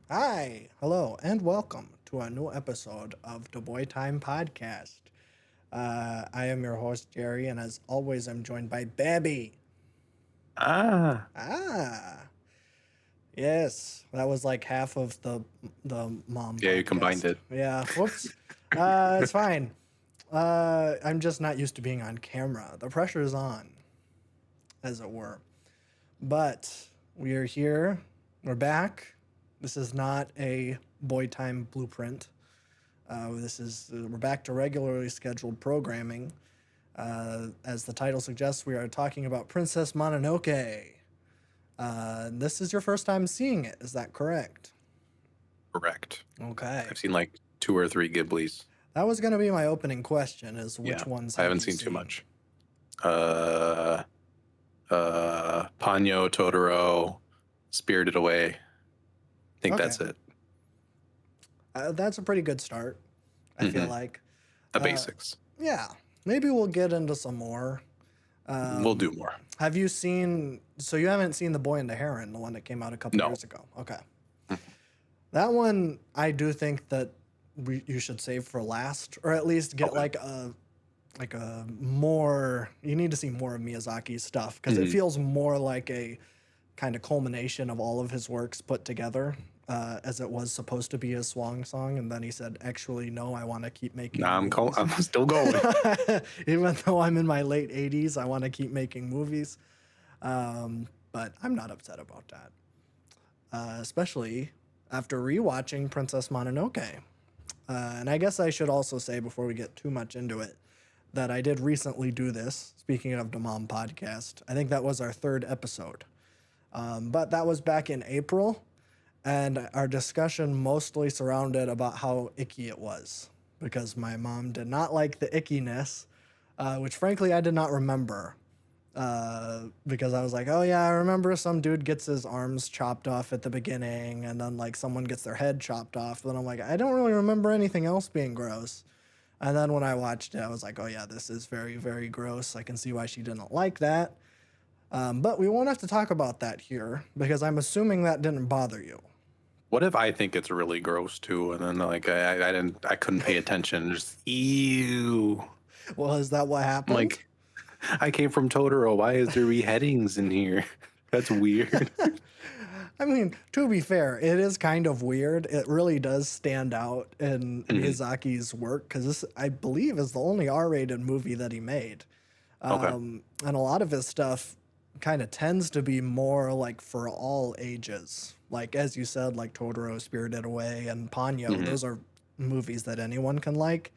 Hi, hello, and welcome to a new episode of the Boy Time Podcast. I am your host, Jerry, and as always, I'm joined by Babby. Ah, Ah, yes, that was like half of the mom yeah, you combined podcast. it. Yeah, whoops. It's fine. I'm just not used to being on camera. The pressure is on, as it were. But we are here. We're back. This is not a Boy Time blueprint. We're back to regularly scheduled programming. As the title suggests, we are talking about Princess Mononoke. This is your first time seeing it, is that correct? Correct. Okay. I've seen like 2 or 3 Ghiblis. That was going to be my opening question: is which Yeah, ones I have haven't you seen too seen? much. Uh, Ponyo, Totoro, Spirited Away. I think Okay, that's it. that's a pretty good start. I feel hmm like. The Uh, basics. yeah, maybe we'll get into some more. We'll do more. Have you seen? So you haven't seen The Boy and the Heron, the one that came out a couple No. years ago? Okay, that one I do think that you should save for last, or at least get Okay. like a more. You need to see more of Miyazaki's stuff because it hmm feels more like a kind of culmination of all of his works put together. As it was supposed to be a swan song, and then he said, "Actually, no, I want to keep making Nah, movies." I'm still going. Even though I'm in my late 80s, I want to keep making movies. But I'm not upset about that, especially after rewatching Princess Mononoke. And I guess I should also say before we get too much into it that I did recently do this. Speaking of the Mom podcast, I think that was our third episode. But that was back in April, and our discussion mostly surrounded about how icky it was because my mom did not like the ickiness, which frankly I did not remember. Because I was like, oh yeah, I remember some dude gets his arms chopped off at the beginning, and then like someone gets their head chopped off. But I'm like, I don't really remember anything else being gross. And then when I watched it, I was like, oh yeah, this is very, very gross. I can see why she didn't like that. But we won't have to talk about that here because I'm assuming that didn't bother you. What if I think it's really gross too, and then like I couldn't pay attention. Just ew. Well, is that what I'm happened? like, I came from Totoro. Why is there beheadings in here? That's weird. I mean, to be fair, it is kind of weird. It really does stand out in Mhm. Miyazaki's work because this, I believe, is the only R-rated movie that he made. Okay. And a lot of his stuff kind of tends to be more like for all ages. Like as you said, like Totoro, Spirited Away, and Ponyo. hmm Those are movies that anyone can like.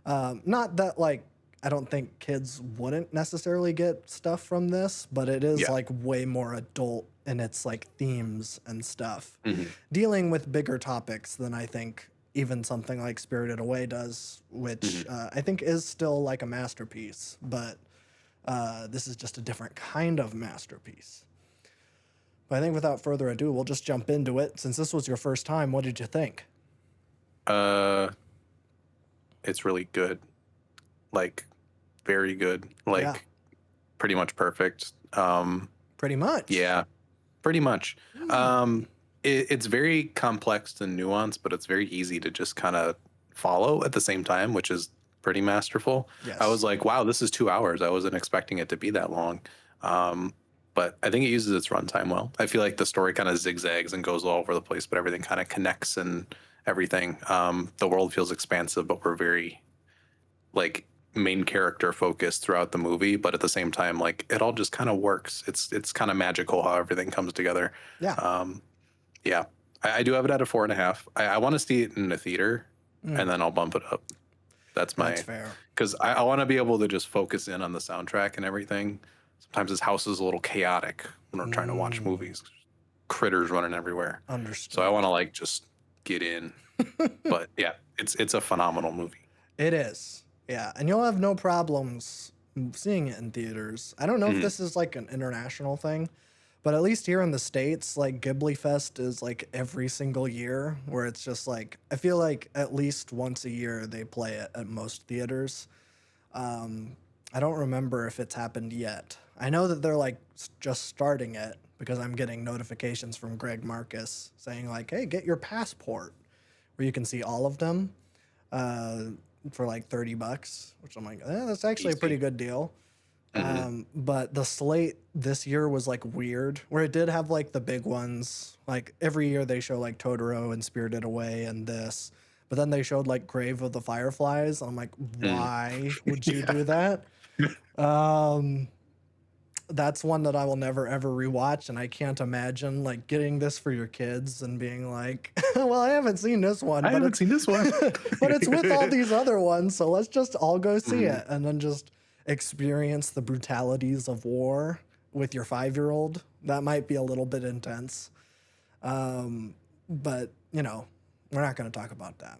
Not that like I don't think kids wouldn't necessarily get stuff from this, but it is Yeah. like way more adult in its like themes and stuff, hmm dealing with bigger topics than I think even something like Spirited Away does, which hmm I think is still like a masterpiece, but this is just a different kind of masterpiece. But I think without further ado, we'll just jump into it. Since this was your first time, what did you think? Uh, it's really good. Like, very good. Yeah, Like, pretty much perfect. pretty much. Yeah, pretty much. Hmm. It's very complex and nuanced, but it's very easy to just kind of follow at the same time, which is pretty masterful. I was Yes. like, wow, this is 2 hours. I wasn't expecting it to be that long. Um, but I think it uses its runtime well. I feel like the story kind of zigzags and goes all over the place, but everything kind of connects and everything. The world feels expansive, but we're very like main character focused throughout the movie, but at the same time, like it all just kind of works. It's kind of magical how everything comes together. Yeah. Um, yeah, I do have it at a 4.5. I want to see it in the theater, and Mm, then I'll bump it up. That's that's my fair. because I want to be able to just focus in on the soundtrack and everything. Sometimes this house is a little chaotic when we're trying to watch Mm, movies. Critters running everywhere, so I want understood. to like just get in. But yeah, it's a phenomenal movie. It is. Yeah. And you'll have no problems seeing it in theaters. I don't know if Mhm. this is like an international thing, but at least here in the States, like Ghibli Fest is like every single year where it's just like, I feel like at least once a year they play it at most theaters. I don't remember if it's happened yet. I know that they're like just starting it because I'm getting notifications from Greg Marcus saying like, "Hey, get your passport," where you can see all of them uh, for like $30, which I'm like, that's actually a pretty Easy. good deal. Hmm. But the slate this year was like weird, where it did have like the big ones. Like every year they show like Totoro and Spirited Away and this, but then they showed like Grave of the Fireflies. I'm like, Mm. why would you Yeah. do that? Um, that's one that I will never ever rewatch, and I can't imagine like getting this for your kids and being like, well, I haven't seen this one, I but haven't it's seen this one. but it's with all these other ones, so let's just all go see Mhm. it and then just experience the brutalities of war with your 5-year-old. That might be a little bit intense. But you know, we're not going to talk about that.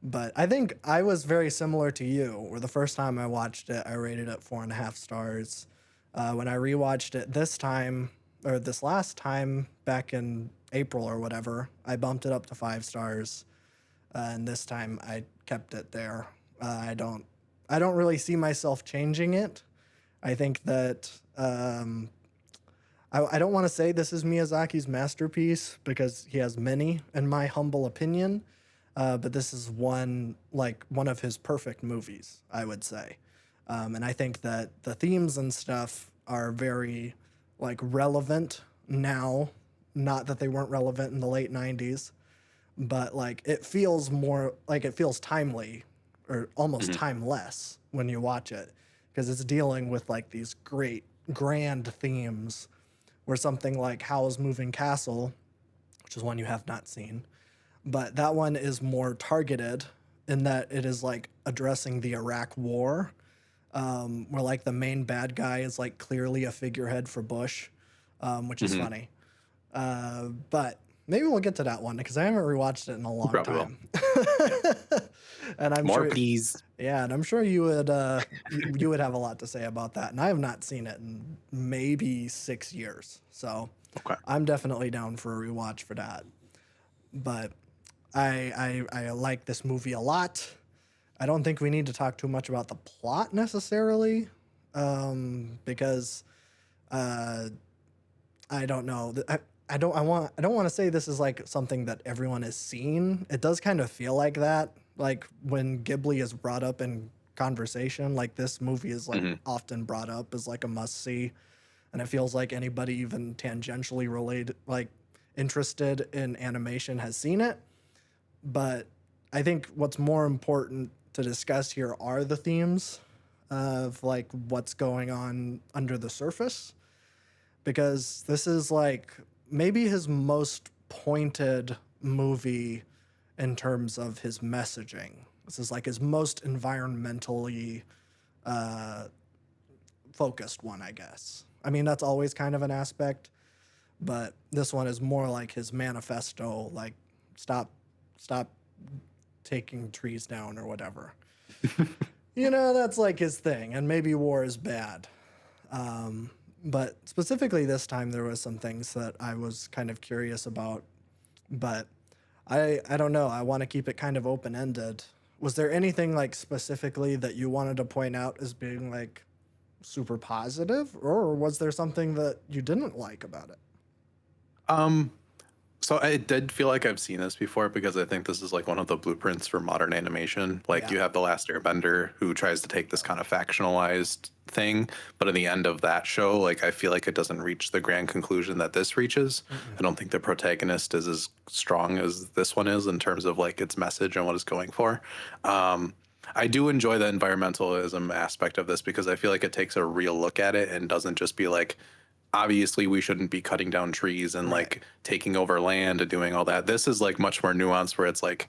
But I think I was very similar to you, where the first time I watched it, I rated it 4.5 stars. When I rewatched it this time, or this last time back in April or whatever, I bumped it up to 5 stars. And this time I kept it there. I don't really see myself changing it. I think that I don't want to say this is Miyazaki's masterpiece because he has many, in my humble opinion. But this is one of his perfect movies, I would say. And I think that the themes and stuff are very like relevant now. Not that they weren't relevant in the late '90s, but like it feels more like it feels timely or almost Mhm. timeless when you watch it because it's dealing with like these great grand themes where something like Howl's Moving Castle, which is one you have not seen, but that one is more targeted in that it is like addressing the Iraq War, where like the main bad guy is like clearly a figurehead for Bush, which is Mhm. funny. But maybe we'll get to that one because I haven't rewatched it in a You long probably will. time. Yeah. And I'm More, sure, please. yeah, and I'm sure you would have a lot to say about that. And I have not seen it in maybe 6 years, so Okay. I'm definitely down for a rewatch for that. But I like this movie a lot. I don't think we need to talk too much about the plot necessarily, because uh, I don't know. I don't want to say this is like something that everyone has seen. It does kind of feel like that. Like when Ghibli is brought up in conversation, like this movie is like Mhm. often brought up as like a must see, and it feels like anybody even tangentially related, like interested in animation, has seen it. But I think what's more important to discuss here are the themes of like what's going on under the surface, because this is like maybe his most pointed movie in terms of his messaging. This is like his most environmentally uh, focused one, I guess. I mean, that's always kind of an aspect, but this one is more like his manifesto, like stop, stop taking trees down or whatever. You know, that's like his thing, and maybe war is bad. But specifically this time, there was some things that I was kind of curious about, but I don't know. I want to keep it kind of open ended. Was there anything like specifically that you wanted to point out as being like super positive, or was there something that you didn't like about it? Um, so I did feel like I've seen this before because I think this is like one of the blueprints for modern animation. Like Yeah. you have the Last Airbender who tries to take this kind of factionalized thing, but in the end of that show, like I feel like it doesn't reach the grand conclusion that this reaches. Mm-mm. I don't think the protagonist is as strong as this one is in terms of like its message and what it's going for. Um, I do enjoy the environmentalism aspect of this because I feel like it takes a real look at it and doesn't just be like, obviously we shouldn't be cutting down trees and Right. like taking over land and doing all that. This is like much more nuanced where it's like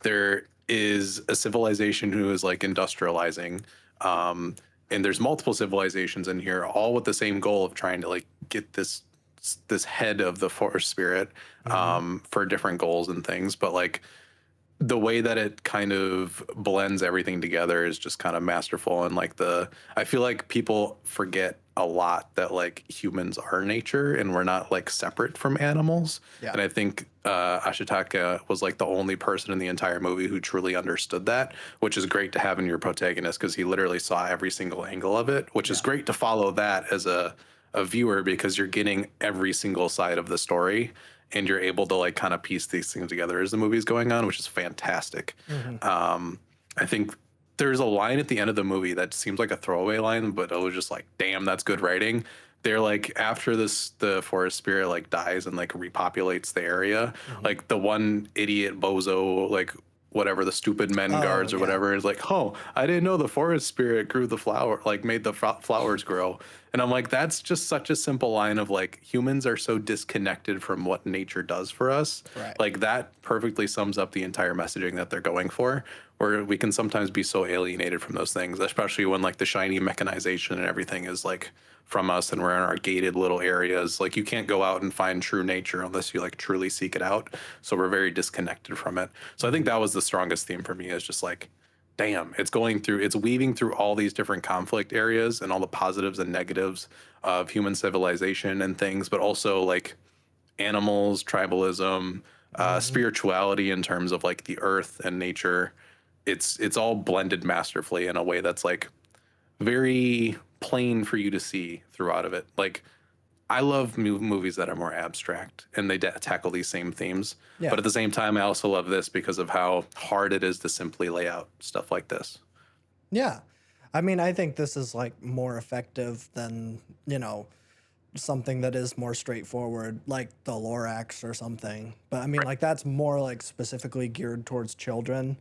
there is a civilization who is like industrializing, um and there's multiple civilizations in here all with the same goal of trying to like get this head of the forest spirit, Mm-hmm. for different goals and things, but like the way that it kind of blends everything together is just kind of masterful. And like I feel like people forget a lot that like humans are nature and we're not like separate from animals. Yeah. And I think Ashitaka was like the only person in the entire movie who truly understood that, which is great to have in your protagonist because he literally saw every single angle of it, which is Yeah. great to follow that as a viewer because you're getting every single side of the story and you're able to like kind of piece these things together as the movie's going on, which is fantastic. Hmm. I think there's a line at the end of the movie that seems like a throwaway line, but it was just like, damn, that's good writing. They're like, after this, the forest spirit like dies and like repopulates the area, Hmm. like the one idiot bozo, like whatever, the stupid men Oh guards or yeah. whatever, is like, oh, I didn't know the forest spirit grew the flower, like made the flowers grow. And I'm like, that's just such a simple line of like, humans are so disconnected from what nature does for us. Right. Like that perfectly sums up the entire messaging that they're going for, where we can sometimes be so alienated from those things, especially when like the shiny mechanization and everything is like from us and we're in our gated little areas. Like you can't go out and find true nature unless you like truly seek it out. So we're very disconnected from it. So I think Hmm. that was the strongest theme for me, is just like, damn, it's going through, it's weaving through all these different conflict areas and all the positives and negatives of human civilization and things, but also like animals, tribalism, Hmm. spirituality in terms of like the earth and nature. It's all blended masterfully in a way that's like very plain for you to see throughout of it. Like I love movies that are more abstract and they tackle these same themes. Yeah. But at the same time, I also love this because of how hard it is to simply lay out stuff like this. Yeah. I mean, I think this is like more effective than, something that is more straightforward, like the Lorax or something. But I mean, Right. like that's more like specifically geared towards children.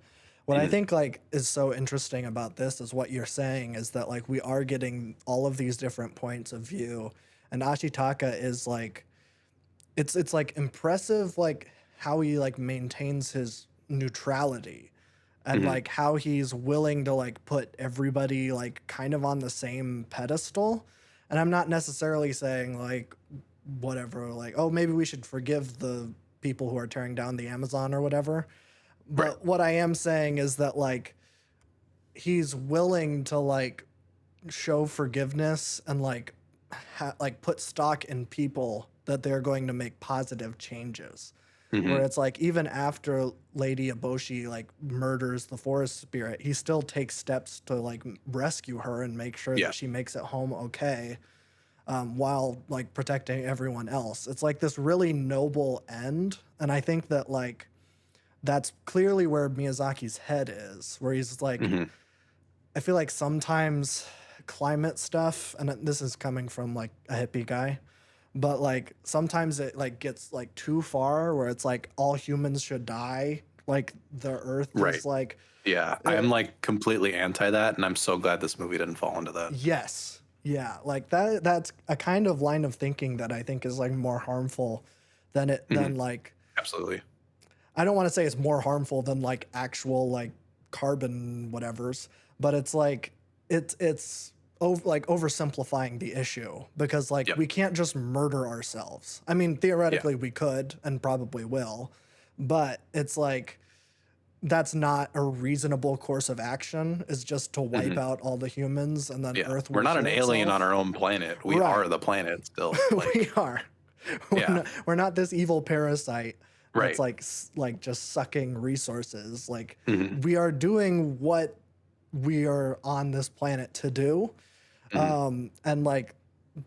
What I Mhm. think like is so interesting about this is what you're saying is that like we are getting all of these different points of view, and Ashitaka is like it's like impressive like how he like maintains his neutrality and Mhm. like how he's willing to like put everybody like kind of on the same pedestal. And I'm not necessarily saying like whatever, like, oh, maybe we should forgive the people who are tearing down the Amazon or whatever. Right. But what I am saying is that like he's willing to like show forgiveness and like like put stock in people that they're going to make positive changes, where Mhm. it's like even after Lady Eboshi like murders the forest spirit, he still takes steps to like rescue her and make sure Yeah. that she makes it home okay, while like protecting everyone else. It's like this really noble end, and I think that like that's clearly where Miyazaki's head is, where he's like, Mhm. I feel like sometimes climate stuff, and this is coming from like a hippie guy, but like sometimes it like gets like too far where it's like all humans should die. Like the earth Right. is like, Yeah. I uh, am like completely anti that, and I'm so glad this movie didn't fall into that. yes. Yeah. Like that's a kind of line of thinking that I think is like more harmful than Mhm. like, Absolutely. I don't want to say it's more harmful than like actual like carbon whatevers, but it's like it's like oversimplifying the issue because like Yep. we can't just murder ourselves. I mean, Yeah. theoretically we could and probably will, but it's like that's not a reasonable course of action, is just to wipe Mhm. out all the humans and then Yeah. Earth We're will not an heal alien on itself. our own planet. We are Right. the planet still. We Like, are. yeah. We're not this evil parasite that's Right. like like just sucking resources. Like Mhm. we are doing what we are on this planet to do. Mhm. And like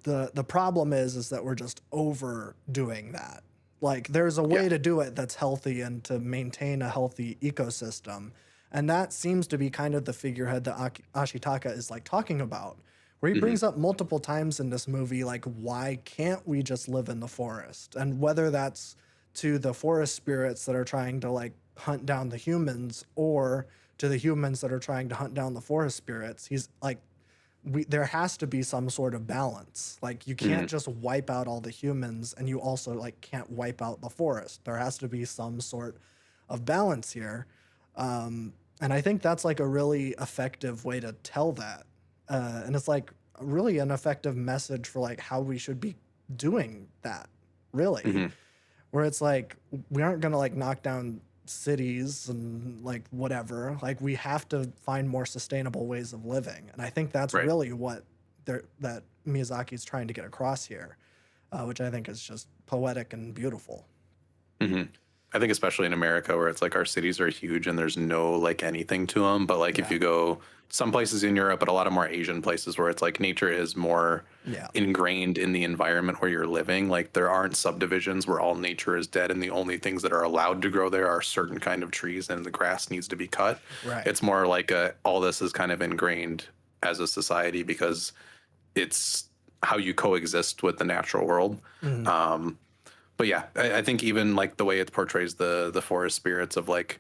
the problem is that we're just overdoing that. Like there's a Yeah. way to do it that's healthy and to maintain a healthy ecosystem. And that seems to be kind of the figurehead that Ashitaka is like talking about, where he Mhm. brings up multiple times in this movie, like, why can't we just live in the forest? And whether that's to the forest spirits that are trying to like hunt down the humans or to the humans that are trying to hunt down the forest spirits, he's like, there has to be some sort of balance. Like you can't Mhm. just wipe out all the humans and you also like can't wipe out the forest. There has to be some sort of balance here. And I think that's like a really effective way to tell that. And it's like really an effective message for like how we should be doing that, really. Mhm. Where it's like we aren't gonna like knock down cities and like whatever. Like we have to find more sustainable ways of living, and I think that's Right. really what that Miyazaki's trying to get across here, which I think is just poetic and beautiful. Mhm. I think especially in America where it's like our cities are huge and there's no like anything to them. But like if Yeah. you go some places in Europe, but a lot of more Asian places where it's like nature is more Yeah. ingrained in the environment where you're living. Like there aren't subdivisions where all nature is dead and the only things that are allowed to grow there are certain kind of trees and the grass needs to be cut. Right. It's more like all this is kind of ingrained as a society because it's how you coexist with the natural world. Mhm. But yeah, I think even like the way it portrays the forest spirits of like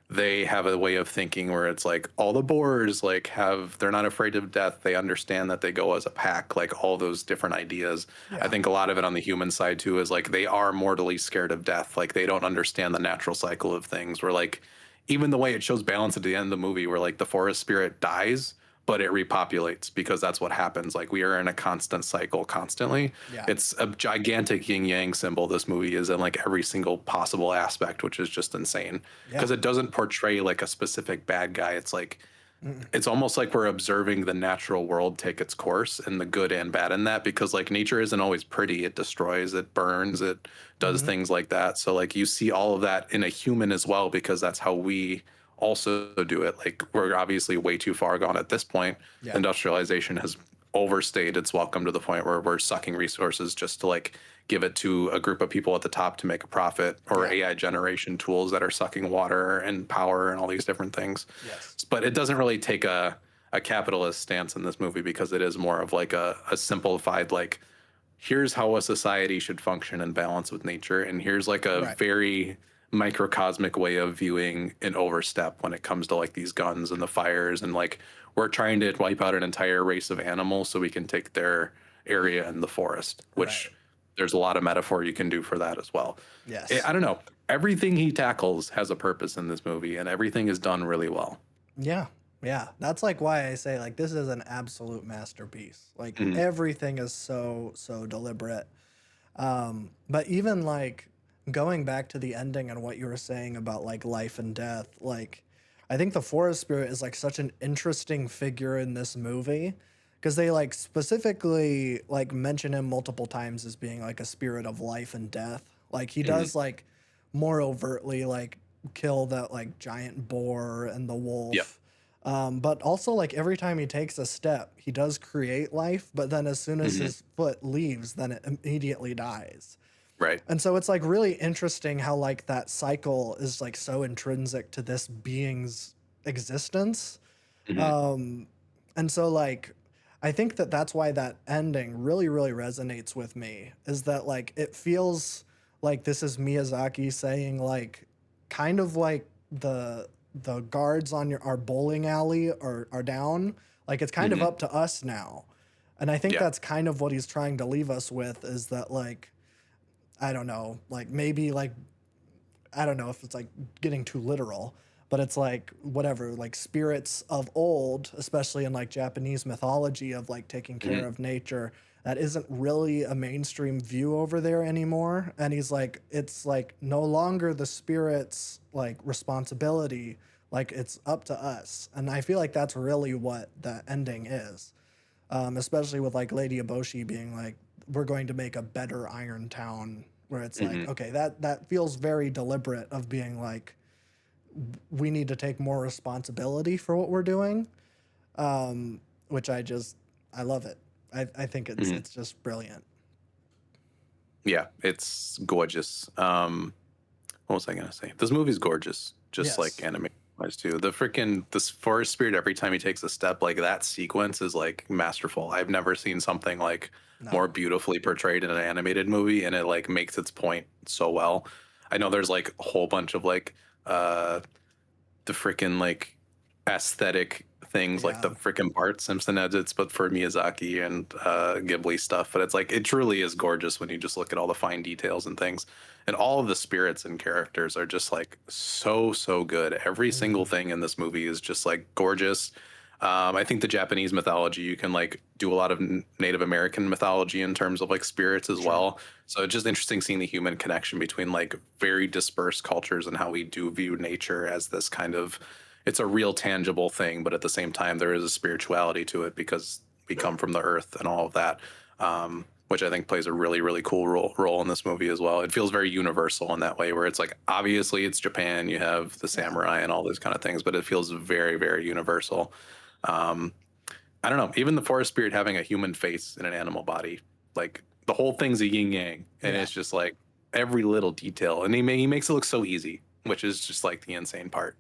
they have a way of thinking where it's like all the boars like have they're not afraid of death. They understand that they go as a pack, like all those different ideas. I Yeah. think a lot of it on the human side too is like they are mortally scared of death. Like they don't understand the natural cycle of things. Where like even the way it shows balance at the end of the movie where like the forest spirit dies but it repopulates because that's what happens. Like we are in a constant cycle constantly. Yeah. It's a gigantic yin yang symbol. This movie is in like every single possible aspect, which is just insane Yeah. because it doesn't portray like a specific bad guy. It's like Mm. it's almost like we're observing the natural world take its course and the good and bad in that because like nature isn't always pretty. It destroys, it burns, it does Mhm. things like that. So like you see all of that in a human as well because that's how we also do it. Like we're obviously way too far gone at this point. Yeah. Industrialization has overstayed its welcome to the point where we're sucking resources just to like give it to a group of people at the top to make a profit or Yeah. AI generation tools that are sucking water and power and all these different things. Yes. But it doesn't really take a capitalist stance in this movie because it is more of like a simplified like here's how a society should function and balance with nature and here's like a Right. very microcosmic way of viewing an overstep when it comes to like these guns and the fires and like we're trying to wipe out an entire race of animals so we can take their area in the forest, Right. which there's a lot of metaphor you can do for that as well. Yes. I don't know, everything he tackles has a purpose in this movie and everything is done really well. Yeah. Yeah. That's like why I say like this is an absolute masterpiece. Like Mhm. everything is so deliberate. But even like going back to the ending and what you were saying about like life and death, like I think the forest spirit is like such an interesting figure in this movie because they like specifically like mention him multiple times as being like a spirit of life and death. Like he Mhm. does like more overtly like kill that like giant boar and the Yep. wolf. But also like every time he takes a step, he does create life, but then as soon as Mhm. his foot leaves, then it immediately dies. Right. And so it's like really interesting how like that cycle is like so intrinsic to this being's existence. Mhm. Um, and so like I think that that's why that ending really resonates with me is that like it feels like this is Miyazaki saying like kind of like the guards on our bowling alley are down. Like it's kind of Mhm. up to us now. And I think Yeah. that's kind of what he's trying to leave us with is that like I don't know, like maybe like I don't know if it's like getting too literal, but it's like whatever, like spirits of old, especially in like Japanese mythology of like taking care Mhm. of nature, that isn't really a mainstream view over there anymore. And he's like, it's like no longer the spirit's like responsibility, like it's up to us. And I feel like that's really what the ending is. Especially with like Lady Eboshi being like, we're going to make a better Iron Town, where it's like, Mhm. okay, that feels very deliberate of being like, we need to take more responsibility for what we're doing, which I love it. I think Mhm. it's just brilliant. Yeah, it's gorgeous. What was I gonna say? This movie's gorgeous, just like Yes. anime wise too. The freaking this forest spirit every time he takes a step, like that sequence is like masterful. I've never seen something like No. more beautifully portrayed in an animated movie, and it like makes its point so well. I know there's like a whole bunch of like uh the freaking like aesthetic things like the Yeah. freaking Bart Simpson edits, but for Miyazaki and Ghibli stuff. But it's like it truly is gorgeous when you just look at all the fine details and things. And all of the spirits and characters are just like so good. Every single Mhm. thing in this movie is just like gorgeous. I think the Japanese mythology, you can like do a lot of Native American mythology in terms of like spirits as Sure. well. So it's just interesting seeing the human connection between like very dispersed cultures and how we do view nature as this kind of it's a real tangible thing, but at the same time there is a spirituality to it because we come from the earth and all of that. which I think plays a really, really cool role in this movie as well. It feels very universal in that way, where it's like obviously it's Japan, you have the Yeah. samurai and all those kind of things, but it feels very, very universal. Um, I don't know, even the forest spirit having a human face in an animal body, like the whole thing's a yin yang, and Yeah. it's just like every little detail, and he makes it look so easy, which is just like the insane part.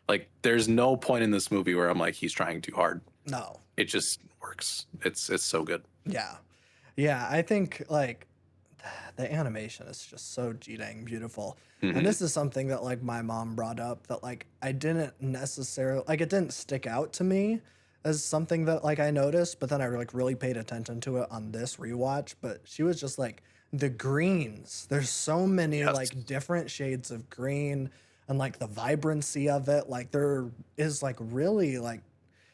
Like there's no point in this movie where I'm like he's trying too hard. No. It just works. It's so good. Yeah. Yeah. I think like the animation is just so dang beautiful. And Hmm. this is something that like my mom brought up that like I didn't necessarily like it didn't stick out to me as something that like I noticed, but then I like really paid attention to it on this rewatch. But she was just like the greens. There's so many Yes. like different shades of green and like the vibrancy of it. Like there is like really like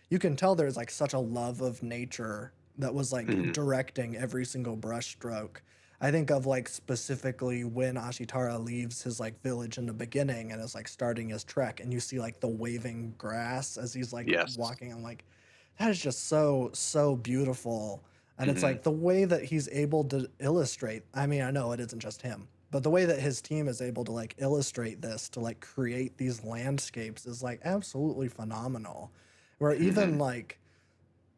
you can tell there's like such a love of nature that was like Hmm. directing every single brushstroke. I think of like specifically when Ashitara leaves his like village in the beginning and is like starting his trek, and you see like the waving grass as he's like Yes. walking. I'm like, that is just so beautiful. And it's Hmm. like the way that he's able to illustrate. I mean, I know it isn't just him, but the way that his team is able to like illustrate this to like create these landscapes is like absolutely phenomenal. Where even Hmm.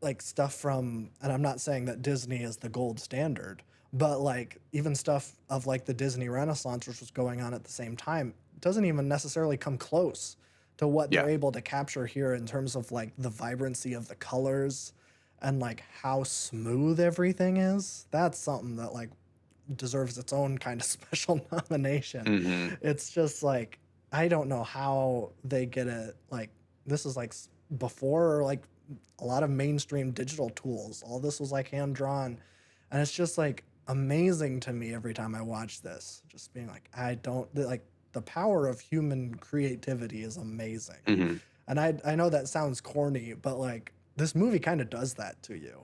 like stuff from, and I'm not saying that Disney is the gold standard, but like even stuff of like the Disney Renaissance, which was going on at the same time, doesn't even necessarily come close to what they're Yeah. able to capture here in terms of like the vibrancy of the colors and like how smooth everything is. That's something that like deserves its own kind of special nomination. Hmm. It's just like I don't know how they get it. Like this is like before like a lot of mainstream digital tools. All this was like hand drawn, and it's just like amazing to me every time I watch this. Just being like I don't like the power of human creativity is amazing. Hmm. And I know that sounds corny, but like this movie kind of does that to you.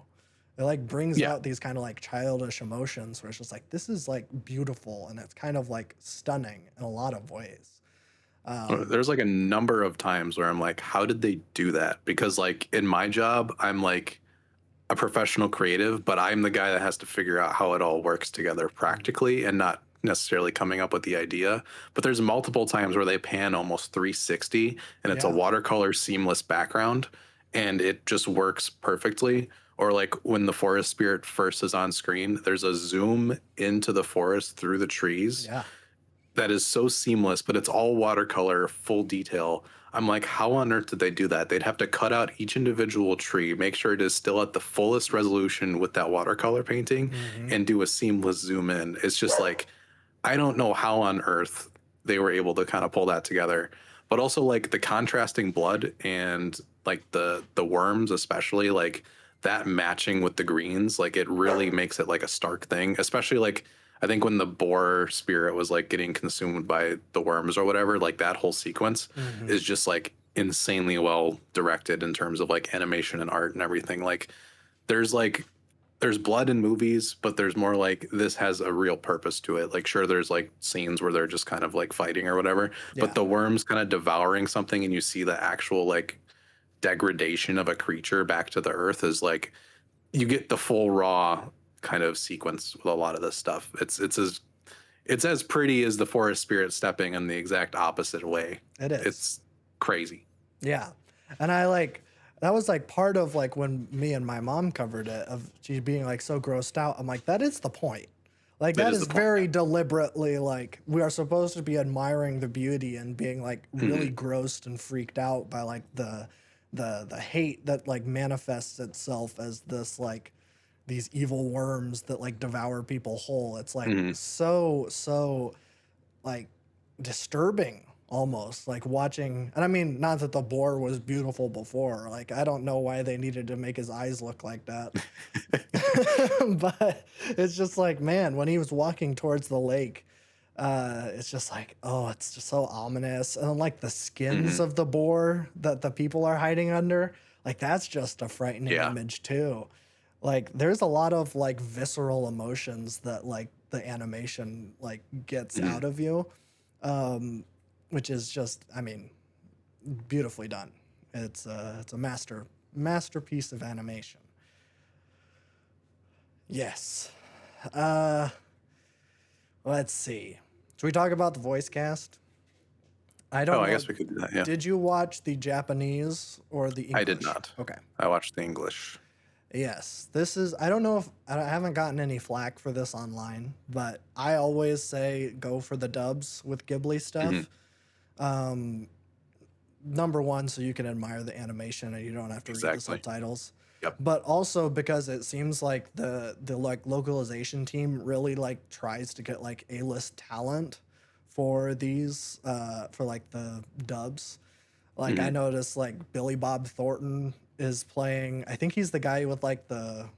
It like brings Yeah. out these kind of like childish emotions where it's just like this is like beautiful and it's kind of like stunning in a lot of ways. Um, There's like a number of times where I'm like, how did they do that? Because like in my job, I'm like a professional creative, but I'm the guy that has to figure out how it all works together practically and not necessarily coming up with the idea. But there's multiple times where they pan almost 360 and it's a yeah, watercolor seamless background and it just works perfectly. Or like when the forest spirit first is on screen, there's a zoom into the forest through the trees yeah. that is so seamless, but it's all watercolor, full detail. I'm like, how on earth did they do that? They'd have to cut out each individual tree, make sure it is still at the fullest resolution with that watercolor painting, Hmm. and do a seamless zoom in. It's just like, I don't know how on earth they were able to kind of pull that together. But also like the contrasting blood and like the worms, especially like that matching with the greens, like it really makes it like a stark thing, especially like I think when the boar spirit was like getting consumed by the worms or whatever, like that whole sequence Hmm. is just like insanely well directed in terms of like animation and art and everything. There's like there's blood in movies, but there's more like this has a real purpose to it. Like sure there's like scenes where they're just kind of like fighting or whatever, but Yeah. the worms kind of devouring something and you see the actual like degradation of a creature back to the earth is like you get the full raw kind of sequence with a lot of this stuff. It's as pretty as the forest spirit stepping in the exact opposite way. It is. It's crazy. Yeah. And I like that was like part of like when me and my mom covered it of she being like so grossed out. I'm like, that is the point. Like That that is is the point. very deliberately like we are supposed to be admiring the beauty and being like really Mhm. grossed and freaked out by like the hate that like manifests itself as this like these evil worms that like devour people whole. It's like Mhm. so like disturbing almost like watching, and I mean not that the boar was beautiful before, like I don't know why they needed to make his eyes look like that. But it's just like man when he was walking towards the lake, it's just like oh it's just so ominous, and then like the skins Mhm. of the boar that the people are hiding under, like that's just a frightening Yeah. image too. Like there's a lot of like visceral emotions that like the animation like gets Mhm. out of you, um, which is just I mean beautifully done. It's a masterpiece of animation. Yes. Uh, let's see. Should we talk about the voice cast? I Oh, don't I know. guess we could do that. Yeah, Did you watch the Japanese or the I did English? not. Okay. I watched the English. Yes. This is, I don't know if, I haven't gotten any flack for this online, but I always say go for the dubs with Ghibli Hmm. stuff. Um, Number one, so you can admire the animation and you don't have to read the Exactly. subtitles. Yep. But also because it seems like the like localization team really like tries to get like A-list talent for these for like the dubs. Like I Hmm. noticed like Billy Bob Thornton is playing, I think he's the guy with like the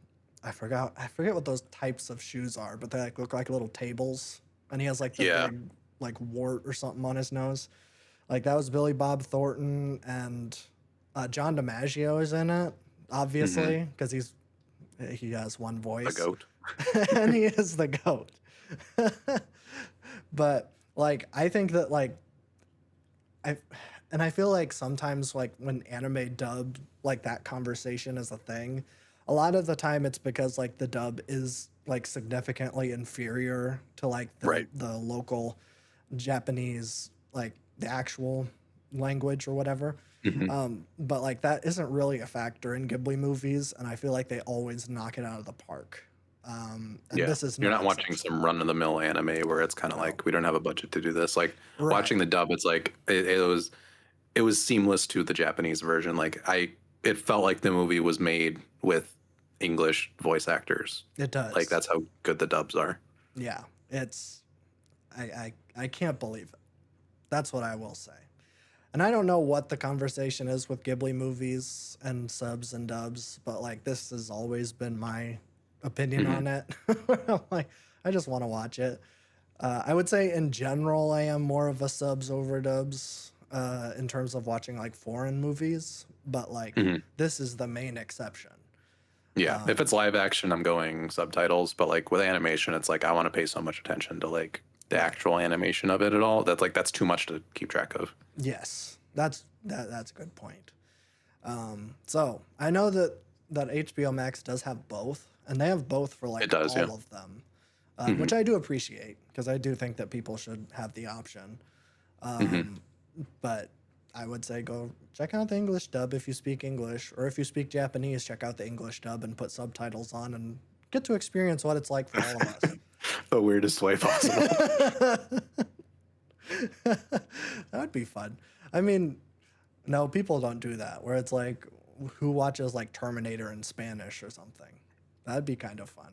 I forget what those types of shoes are, but they like look like little tables and he has like the Yeah. big like wart or something on his nose. Like that was Billy Bob Thornton and John DiMaggio is in it, Hmm. obviously, because he has one The voice, goat. and he is the goat. But like I think that like I and I feel like sometimes like when anime dub like that conversation is a thing, a lot of the time it's because like the dub is like significantly inferior to like Right. the local Japanese, like the actual language or whatever. Hmm. But like that isn't really a factor in Ghibli movies, and I feel like they always knock it out of the park. And Yeah. this is You're no not watching exception. some run of the mill anime where it's kind of No. like we don't have a budget to do this. Like watching Right. the dub, it's like it was seamless to the Japanese version. Like it felt like the movie was made with English voice actors. It Like does. that's how good the dubs are. Yeah. It's I can't believe it. That's what I will say. And I don't know what the conversation is with Ghibli movies and subs and dubs, but like this has always been my opinion Hmm. on it. I'm like, I just want to watch it. I would say in general, I am more of a subs over dubs in terms of watching like foreign movies, but like Hmm. this is the main exception. Yeah, if Um, it's live action, I'm going subtitles. But like with animation, it's like I want to pay so much attention to like the right. actual animation of it at all. That's like that's too much to keep track of. Yes, that's a good point. So I know that HBO Max does have both, and they have both for It like does, yeah. all of them, Hmm. which I do appreciate because I do think that people should have the option. Hmm. Um, but I would say go check out the English dub if you speak English, or if you speak Japanese, check out the English dub and put subtitles on and get to experience what it's like for all of us. The weirdest way possible. That would be fun. I mean, no, people don't do that. Where it's like, who watches like Terminator in Spanish or something? That'd be kind of fun.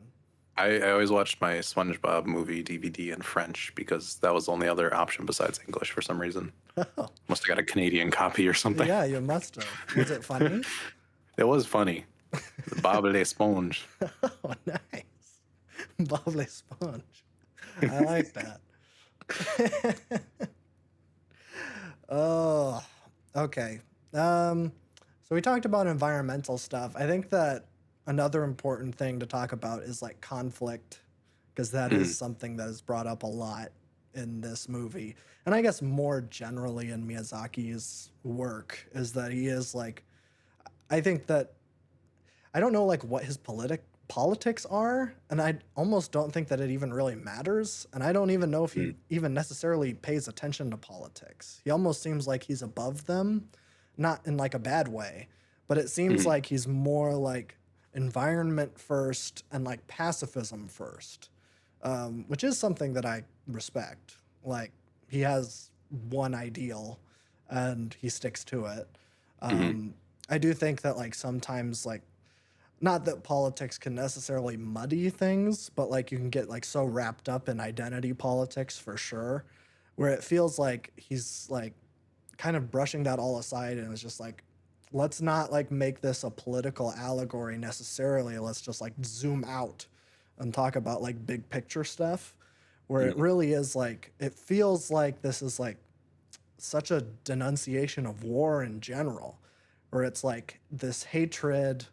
I always watched my SpongeBob movie DVD in French because that was the only other option besides English for some reason. Must have got a Canadian copy or something. Yeah, you must have. Was it funny? It was funny. Bob Sponge. Oh, nice. Bob Sponge. I like that. Oh, okay. So we talked about environmental stuff. I think that another important thing to talk about is like conflict, because that is Mhm. something that is brought up a lot in this movie. And I guess more generally in Miyazaki's work is that he is like, I think that I don't know like what his politics are, and I almost don't think that it even really matters. And I don't even know if he Mhm. even necessarily pays attention to politics. He almost seems like he's above them, not in like a bad way, but it seems Mhm. like he's more like environment first and like pacifism first, which is something that I respect. Like he has one ideal and he sticks to it. Mhm. Um, I do think that like sometimes like not that politics can necessarily muddy things, but like you can get like so wrapped up in identity politics for sure, where it feels like he's like kind of brushing that all aside and it's just like, let's not like make this a political allegory necessarily. Let's just like zoom out and talk about like big picture stuff, where it Mhm. really is like, it feels like this is like such a denunciation of war in general, where it's like this hatred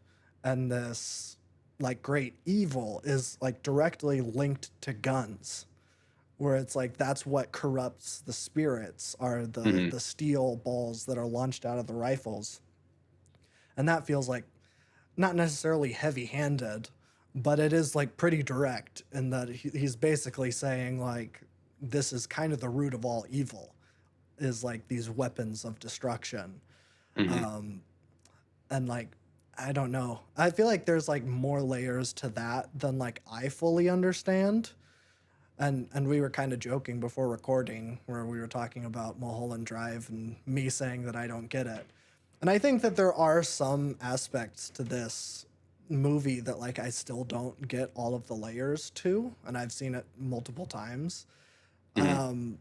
and this like great evil is like directly linked to guns, where it's like that's what corrupts the spirits are Mhm. the steel balls that are launched out of the rifles. And that feels like not necessarily heavy-handed, but it is like pretty direct in that he's basically saying like this is kind of the root of all evil, is like these weapons of destruction. Hmm. Um, and like I don't know. I feel like there's like more layers to that than like I fully understand. And we were kind of joking before recording where we were talking about Mulholland Drive and me saying that I don't get it. And I think that there are some aspects to this movie that like I still don't get all of the layers to, and I've seen it multiple times. Hmm.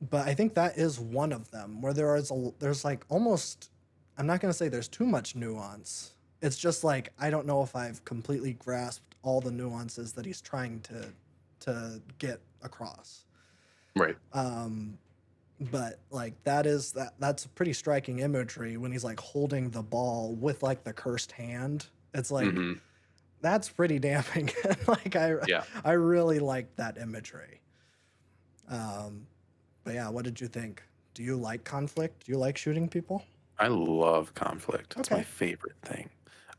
But I think that is one of them where there's like almost, I'm not going to say there's too much nuance. It's just like I don't know if I've completely grasped all the nuances that he's trying to get across. Right. But like that's pretty striking imagery when he's like holding the ball with like the cursed hand. It's like Hmm. that's pretty damning. Like Yeah. I really like that imagery. But yeah, what did you think? Do you like conflict? Do you like shooting people? I love conflict. It's my Okay. favorite thing.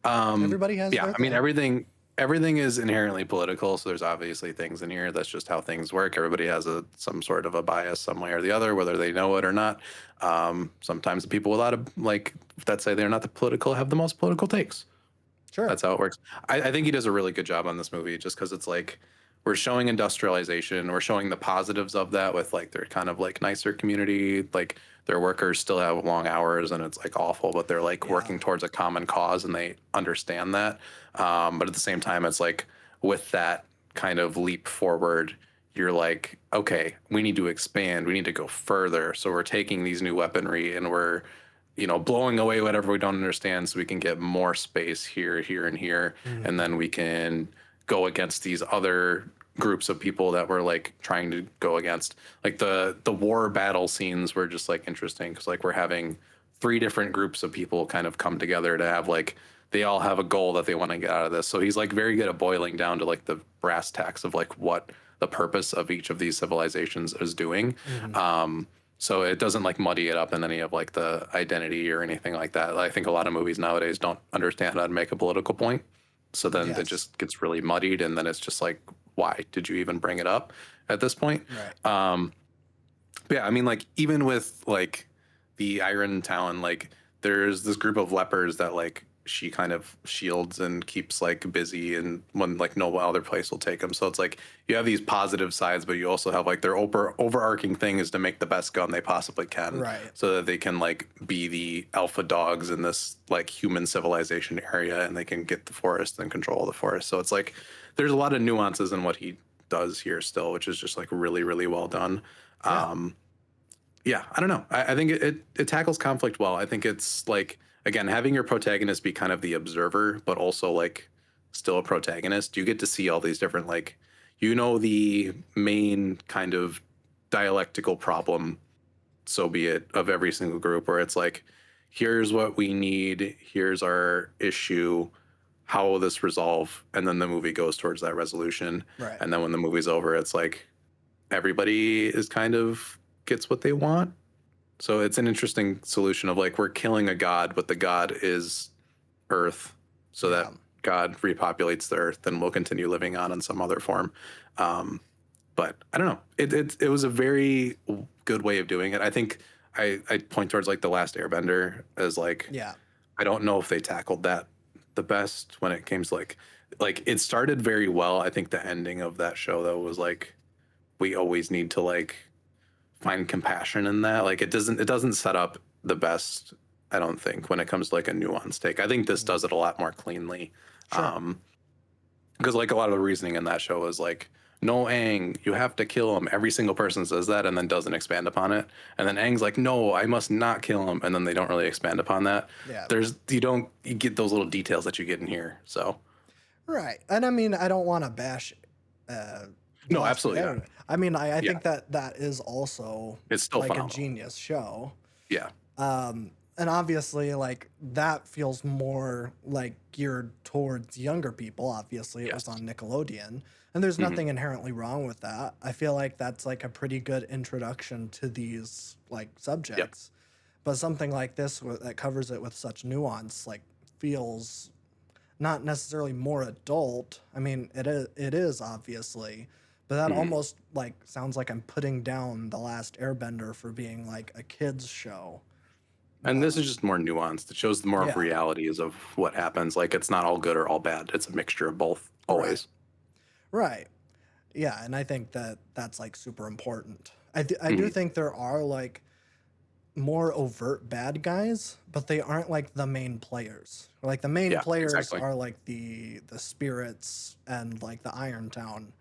Everybody has Yeah, their I mean thing. everything is inherently political, so there's obviously things in here. That's just how things work. Everybody has a some sort of a bias some way or the other, whether they know it or not. Sometimes the people without a like that say they're not the political have the most political takes. Sure. That's how it works. I think he does a really good job on this movie just because it's like we're showing industrialization, we're showing the positives of that with like their kind of like nicer community, like their workers still have long hours and it's like awful, but they're like Yeah. working towards a common cause and they understand that. But at the same time, it's like with that kind of leap forward, you're like, okay, we need to expand, we need to go further. So we're taking these new weaponry and we're blowing away whatever we don't understand so we can get more space here, here, and here. And Mhm. then we can go against these other groups of people that we're like trying to go against. Like the war battle scenes were just like interesting because like we're having three different groups of people kind of come together to have like they all have a goal that they want to get out of this. So he's like very good at boiling down to like the brass tacks of like what the purpose of each of these civilizations is doing. Mhm. So it doesn't like muddy it up in any of like the identity or anything like that. I think a lot of movies nowadays don't understand how to make a political point. So then it Yes. just gets really muddied and then it's just like, why did you even bring it up at this point? Right. But yeah, I mean like even with like the Iron Talon, like there's this group of lepers that like she kind of shields and keeps like busy and when like no other place will take them. So it's like you have these positive sides, but you also have like their overarching thing is to make the best gun they possibly can Right. so that they can like be the alpha dogs in this like human civilization area and they can get the forest and control the forest. So it's like there's a lot of nuances in what he does here still, which is just like really, really well done. Yeah. Yeah, I don't know. I think it tackles conflict well. I think it's like again having your protagonist be kind of the observer, but also like still a protagonist. You get to see all these different like the main kind of dialectical problem, so be it, of every single group where it's like, here's what we need, here's our issue, how will this resolve? And then the movie goes towards that resolution. Right. And then when the movie's over, it's like everybody is kind of gets what they want. So it's an interesting solution of like we're killing a god, but the god is Earth, so Yeah. that God repopulates the Earth, and we'll continue living on in some other form. Um, but I don't know. It was a very good way of doing it. I think I point towards like the Last Airbender as like Yeah. I don't know if they tackled that the best when it came to like it started very well. I think the ending of that show though was like we always need to like find compassion in that. Like it doesn't set up the best, I don't think, when it comes to like a nuanced take. I think this Mhm. does it a lot more cleanly. Sure. Um, because like a lot of the reasoning in that show is like, no, Aang, you have to kill him. Every single person says that and then doesn't expand upon it. And then Aang's like, no, I must not kill him. And then they don't really expand upon that. Yeah. You get those little details that you get in here. So Right. And I mean, I don't want to bash uh, The no, Last absolutely not. Airbender. I mean, I Yeah. think that that is also It's still like a phenomenal. genius show. Yeah. And obviously, like that feels more like geared towards younger people. Obviously, it was Yes. on Nickelodeon, and there's Hmm. nothing inherently wrong with that. I feel like that's like a pretty good introduction to these like Yep. subjects. But something like this that covers it with such nuance, like feels not necessarily more adult. I mean, it is obviously, but that Mhm. almost like sounds like I'm putting down The Last Airbender for being like a kids show. And But this is just more nuanced. It shows more of yeah, realities of what happens. Like it's not all good or all bad. It's a mixture of both right. always. Right. Yeah, and I think that that's like super important. I do Mhm. think there are like more overt bad guys, but they aren't like the main players. Like the main Yeah, players exactly. are like the spirits and like the Iron Town.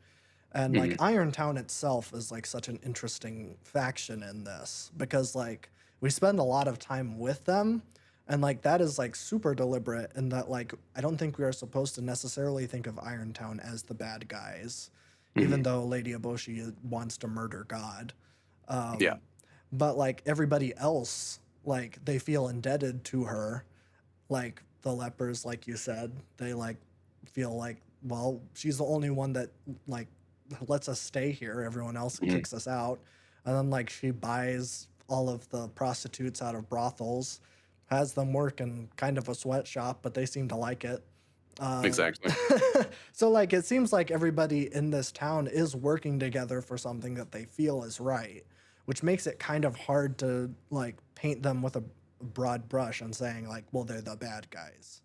And like Mhm. Irontown itself is like such an interesting faction in this because like we spend a lot of time with them and like that is like super deliberate in that like I don't think we are supposed to necessarily think of Irontown as the bad guys, even Mhm. though Lady Eboshi wants to murder God. Yeah. But like everybody else, like they feel indebted to her, like the lepers, like you said, they like feel like, well, she's the only one that like lets us stay here. Everyone else Mhm. kicks us out. And then like she buys all of the prostitutes out of brothels, has them work in kind of a sweatshop, but they seem to like it. Uh, Exactly. so like it seems like everybody in this town is working together for something that they feel is right, which makes it kind of hard to like paint them with a broad brush and saying like, well, they're the bad guys.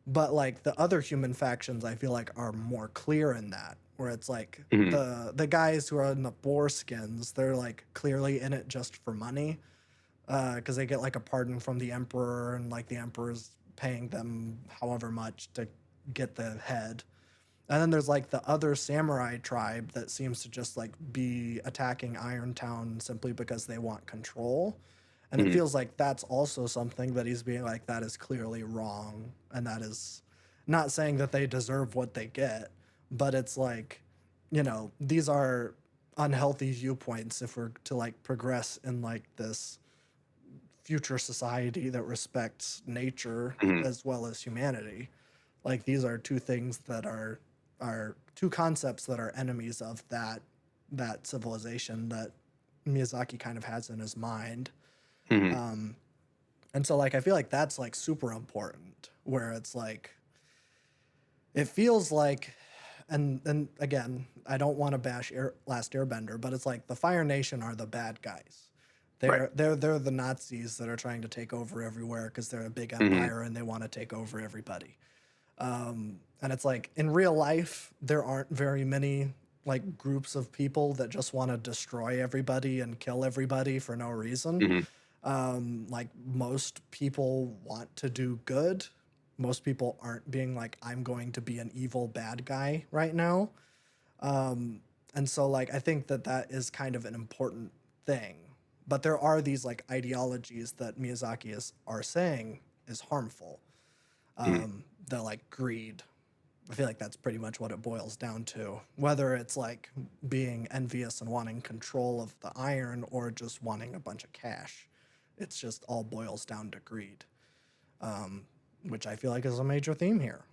But like the other human factions, I feel like are more clear in that, where it's like Mhm. the guys who are in the boar skins, they're like clearly in it just for money, because they get like a pardon from the emperor, and like the emperor's paying them however much to get the head. And then there's like the other samurai tribe that seems to just like be attacking Irontown simply because they want control. And it Mhm. feels like that's also something that he's being like, that is clearly wrong. And that is not saying that they deserve what they get, but it's like, these are unhealthy viewpoints if we're to like progress in like this future society that respects nature Mhm. as well as humanity. Like these are two things that are two concepts that are enemies of that civilization that Miyazaki kind of has in his mind. Mhm. Um, and so like I feel like that's like super important where it's like it feels like and again, I don't want to bash Last Airbender, but it's like the Fire Nation are the bad guys. Right. They're the Nazis that are trying to take over everywhere because they're a big Mhm. empire and they want to take over everybody. And it's like in real life, there aren't very many like groups of people that just want to destroy everybody and kill everybody for no reason. Mhm. Like most people want to do good. Most people aren't being like, I'm going to be an evil bad guy right now. And so like I think that that is kind of an important thing. But there are these like ideologies that Miyazaki is are saying is harmful. Mhm. The like greed. I feel like that's pretty much what it boils down to. Whether it's like being envious and wanting control of the iron or just wanting a bunch of cash. It's just all boils down to greed, which I feel like is a major theme here.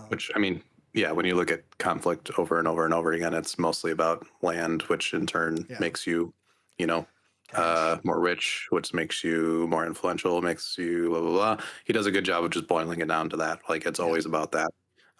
Which I mean, yeah, when you look at conflict over and over and over again, it's mostly about land, which in turn Yeah, makes you, you know, cash. more rich, which makes you more influential, makes you blah blah blah. He does a good job of just boiling it down to that. Like it's Yeah, always about that.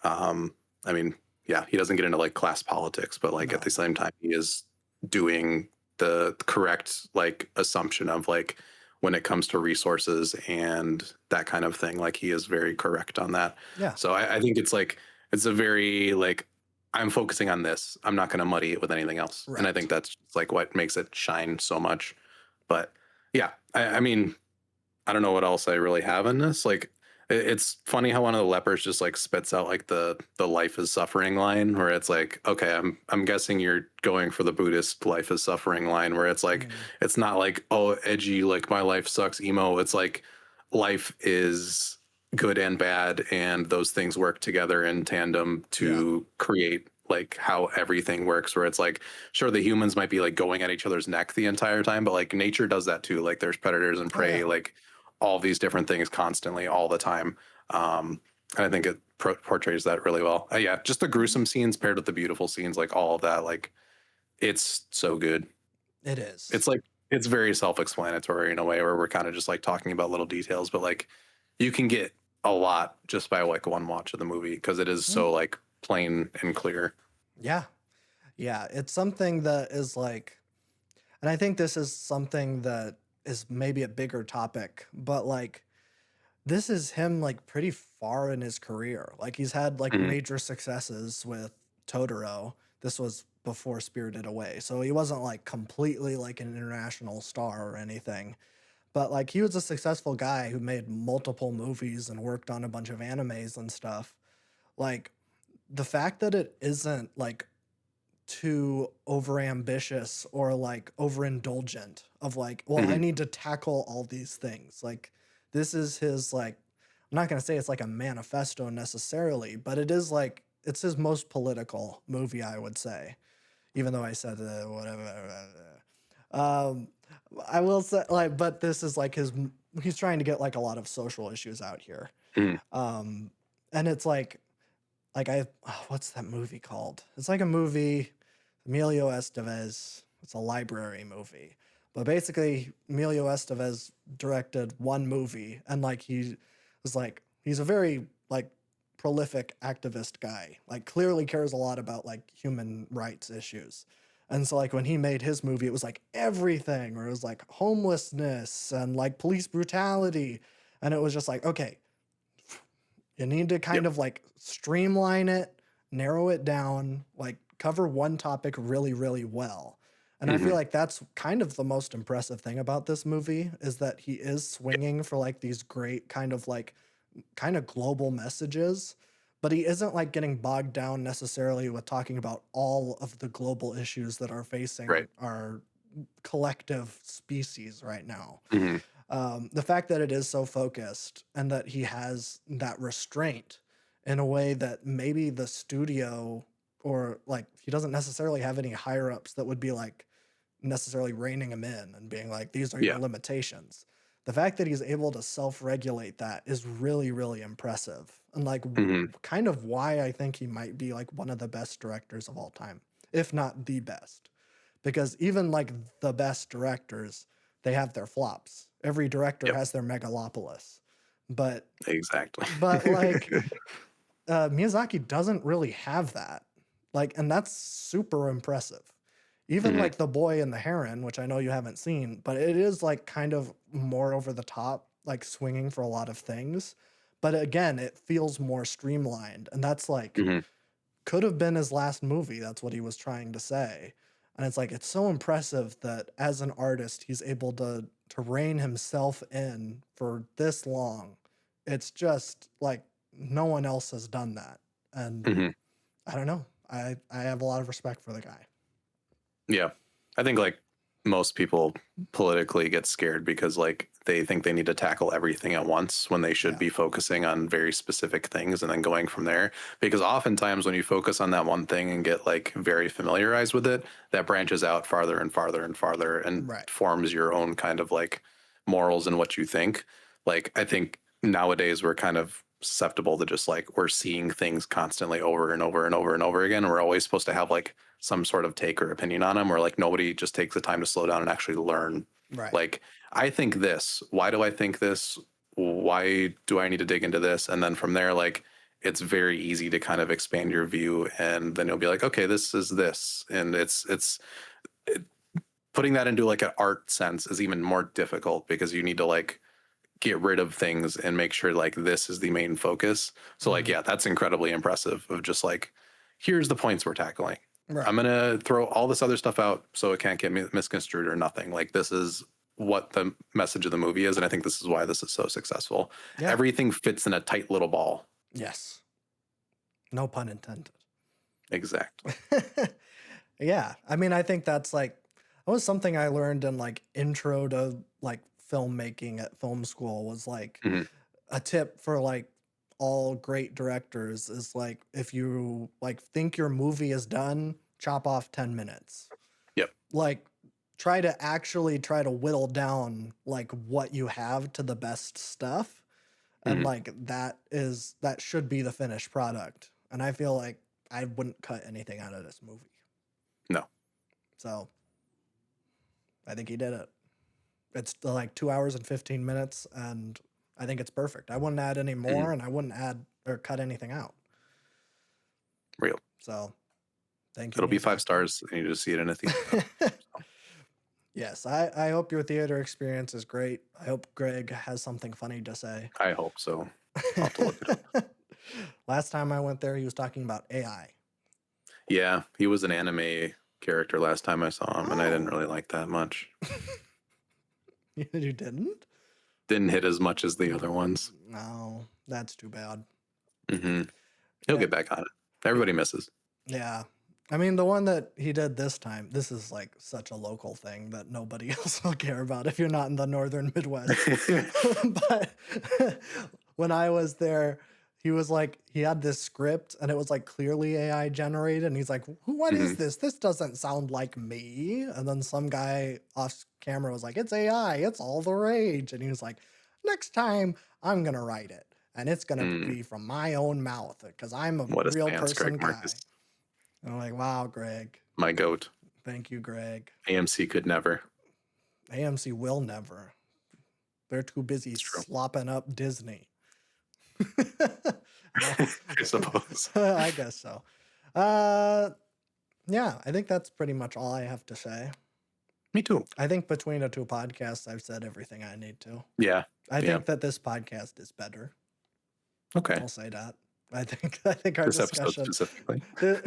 Um, I mean, yeah, he doesn't get into like class politics, but like at no. the same time, he is doing the correct like assumption of like when it comes to resources and that kind of thing. Like he is very correct on that. Yeah, So I think it's like it's a very like I'm focusing on this. I'm not going to muddy it with anything else, and I right. think that's like what makes it shine so much. But yeah, I mean, I don't know what else I really have in this. Like, it's funny how one of the lepers just like spits out like the life is suffering line, where it's like, okay, I'm guessing you're going for the Buddhist life is suffering line, where it's like Mm, it's not like oh edgy like my life sucks emo. It's like life is good and bad, and those things work together in tandem yeah, to create like how everything works where it's like sure the humans might be like going at each other's neck the entire time but like nature does that too like there's predators and oh prey yeah, like all these different things constantly all the time. And I think it portrays that really well. Yeah, just the gruesome scenes paired with the beautiful scenes, like all of that, like it's so good. it is. It's like it's very self-explanatory in a way where we're kind of just like talking about little details, but like you can get a lot just by like one watch of the movie because it is Mm. so like plain and clear. Yeah. Yeah. It's something that is like, and I think this is something that is maybe a bigger topic, but like, this is him like pretty far in his career. Like he's had like Mhm. major successes with Totoro. This was before Spirited Away. So he wasn't like completely like an international star or anything. But like he was a successful guy who made multiple movies and worked on a bunch of animes and stuff. Like the fact that it isn't like too overambitious or like overindulgent of like, well, I Mhm. need to tackle all these things. Like this is his like, I'm not gonna say it's like a manifesto necessarily, but it is like it's his most political movie, I would say. Even though I said whatever. Um, I will say like, but this is like he's trying to get like a lot of social issues out here. Mhm. Um, and it's like what's that movie called? It's like a movie, Emilio Estevez. It's a library movie. But basically, Emilio Estevez directed one movie, and like he was like he's a very like prolific activist guy. Like clearly cares a lot about like human rights issues. And so like when he made his movie, it was like everything, or it was like homelessness and like police brutality. And it was just like, okay, you need to kind Yep. of like streamline it, narrow it down, like cover one topic really, really well. And I feel Mhm. like that's kind of the most impressive thing about this movie is that he is Yep. swinging for like these great kind of global messages, but he isn't like getting bogged down necessarily with talking about all of the global issues that are facing Right. our collective species right now. Mhm. The fact that it is so focused and that he has that restraint in a way that maybe the studio or like he doesn't necessarily have any higher ups that would be like necessarily reining him in and being like, these are your Yeah. limitations. The fact that he's able to self regulate that is really, really impressive. And like, Mhm. kind of why I think he might be like one of the best directors of all time, if not the best. Because even like the best directors, they have their flops. Every director Yep. has their megalopolis. But, Exactly. but like, Miyazaki doesn't really have that. Like, and that's super impressive. Even Mhm. like The Boy and the Heron, which I know you haven't seen, but it is like kind of more over the top, like swinging for a lot of things. But again, it feels more streamlined. And that's like, Mhm. could have been his last movie. That's what he was trying to say. And it's like, it's so impressive that as an artist, he's able to rein himself in for this long. It's just like no one else has done that. And Mhm. I don't know. I have a lot of respect for the guy. Yeah. I think like most people politically get scared because like they think they need to tackle everything at once when they should Yeah. be focusing on very specific things and then going from there. Because oftentimes when you focus on that one thing and get like very familiarized with it, that branches out farther and farther and farther and Right. forms your own kind of like morals and what you think. Like I think nowadays we're kind of susceptible to just like we're seeing things constantly over and over and over and over again. We're always supposed to have like some sort of take or opinion on them, or like nobody just takes the time to slow down and actually learn. Right. Like, I think this. Why do I think this? Why do I need to dig into this? And then from there, like, it's very easy to kind of expand your view, and then you'll be like, okay, this is this, and it, putting that into like an art sense is even more difficult because you need to like get rid of things and make sure like this is the main focus. So like Mhm. yeah, that's incredibly impressive of just like here's the points we're tackling. I'm Right. going to throw all this other stuff out so it can't get misconstrued or nothing. Like this is what the message of the movie is and I think this is why this is so successful. Yeah. Everything fits in a tight little ball. Yes. No pun intended. Exactly. Yeah. I mean, I think that's like that was something I learned in like intro to like filmmaking at film school was like Mhm. a tip for like all great directors is like if you like think your movie is done, chop off 10 minutes. Yep. Like try to whittle down like what you have to the best stuff and Mhm. like that should be the finished product. And I feel like I wouldn't cut anything out of this movie. No. So I think he did it. It's like 2 hours and 15 minutes, and I think it's perfect. I wouldn't add any more, and I wouldn't add or cut anything out. Real. So, thank you. It'll be 5 stars, and you just see it in a theater. Yes, I hope your theater experience is great. I hope Greg has something funny to say. I hope so. I'll have to look it up. Last time I went there, he was talking about AI. Yeah, he was an anime character last time I saw him, and I didn't really like that much. You didn't? Didn't hit as much as the other ones. No, that's too bad. He'll get back on it. Everybody misses. Yeah. I mean, the one that he did this time, this is like such a local thing that nobody else will care about if you're not in the northern Midwest. But when I was there, he was like, he had this script and it was like clearly AI generated. And he's like, what is this? This doesn't sound like me. And then some guy off camera was like, it's AI. It's all the rage. And he was like, next time I'm going to write it. And it's going to be from my own mouth because I'm a real person guy. And I'm like, wow, Greg. My goat. Thank you, Greg. AMC could never. AMC will never. They're too busy slopping up Disney. I suppose. I guess so. Yeah, I think that's pretty much all I have to say. Me too. I think between the two podcasts, I've said everything I need to. Yeah. I think that this podcast is better. Okay. I'll say that. I think our this discussion episode specifically.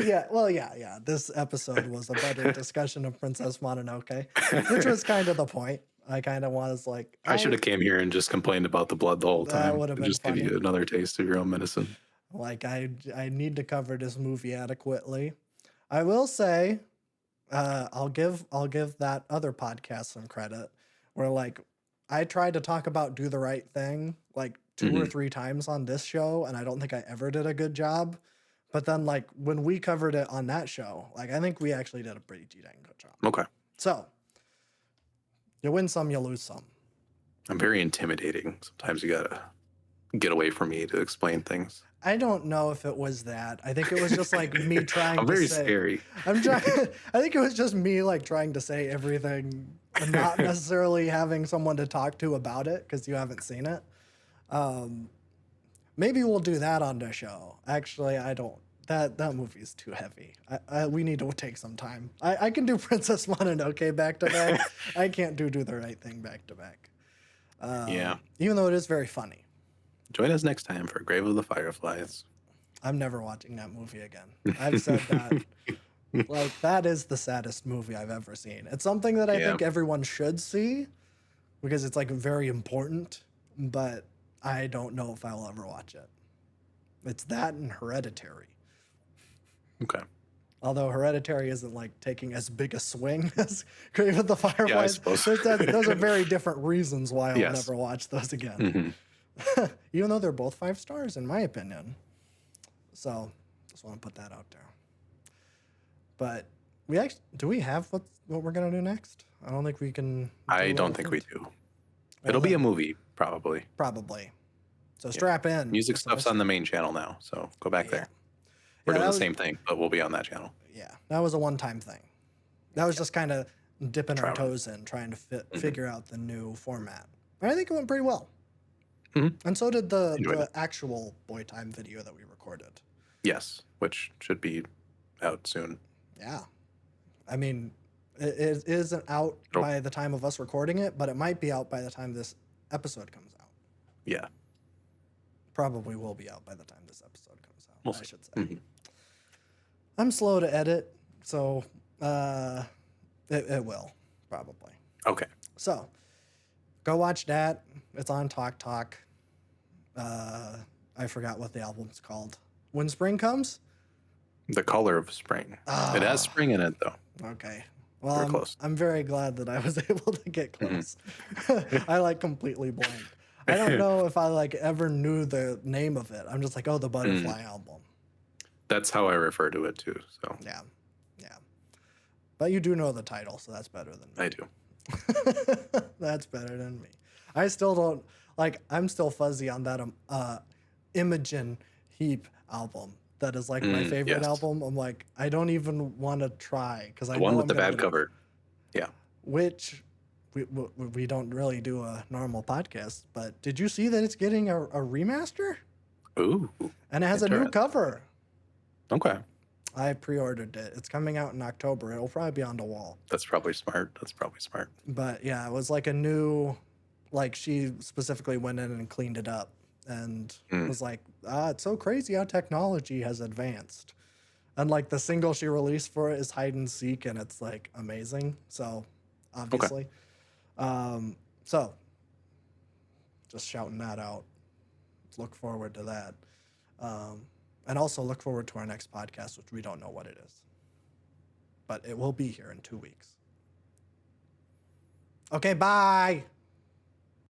Yeah. This episode was a better discussion of Princess Mononoke, which was kind of the point. I kind of was like, I should have came here and just complained about the blood the whole time. That would have been just funny. give you another taste of your own medicine. Like I need to cover this movie adequately. I will say, I'll give that other podcast some credit. Where like I tried to talk about Do the Right Thing like 2 or 3 times on this show, and I don't think I ever did a good job. But then like when we covered it on that show, like I think we actually did a pretty dang good job. Okay. So you win some, you lose some. I'm very intimidating. Sometimes you gotta get away from me to explain things. I don't know if it was that. I think it was just like me trying I'm to very say. scary. I think it was just me like trying to say everything and not necessarily having someone to talk to about it because you haven't seen it. Maybe we'll do that on the show. Actually, I don't. That movie is too heavy. We need to take some time. I can do Princess Mononoke back to back. I can't do the Right Thing back to back. Yeah. Even though it is very funny. Join us next time for Grave of the Fireflies. I'm never watching that movie again. I've said that. Like, that is the saddest movie I've ever seen. It's something that I think everyone should see because it's like very important, but I don't know if I'll ever watch it. It's that and Hereditary. Okay. Although Hereditary isn't like taking as big a swing as Grave of the Fireflies. Yeah, I suppose. Those are very different reasons why I'll never watch those again. Even though they're both 5 stars in my opinion. So just want to put that out there. But do we have what we're gonna do next? I don't think we can. I don't think we do. It'll be a movie, probably. Probably. So strap in. Music stuff's on the main channel now, so go back there. We're doing the same thing, but we'll be on that channel. Yeah, that was a one-time thing. That was just kind of dipping our toes in, trying to figure out the new format. But I think it went pretty well. And so did the actual Boy Time video that we recorded. Yes, which should be out soon. Yeah. I mean, it isn't out by the time of us recording it, but it might be out by the time this episode comes out. Yeah. Probably will be out by the time this episode comes out, I should say. Mm-hmm. I'm slow to edit, so it will, probably. Okay. So, go watch that. It's on Talk Talk. I forgot what the album's called. When Spring Comes? The Color of Spring. It has spring in it, though. Okay. Well, I'm very glad that I was able to get close. I like completely blanked. I don't know if I like ever knew the name of it. I'm just like, oh, the Butterfly album. That's how I refer to it too. So yeah. But you do know the title, so that's better than me. I do. That's better than me. I still don't like. I'm still fuzzy on that Imogen Heap album. That is like my favorite album. I'm like, I don't even want to try because I know one with the bad cover. Yeah. Which we don't really do a normal podcast, but did you see that it's getting a remaster? Ooh, And it has a new interesting. cover. Okay. I pre-ordered it. It's coming out in October. It'll probably be on the wall. That's probably smart. That's probably smart. But yeah, it was like a new, like she specifically went in and cleaned it up and Mm, was like, it's so crazy how technology has advanced. And like the single she released for it is hide and seek, and it's like amazing. So okay. obviously, so just shouting that out. Look forward to that. Um, and also look forward to our next podcast, which we don't know what it is, but it will be here in 2 weeks. Okay, bye.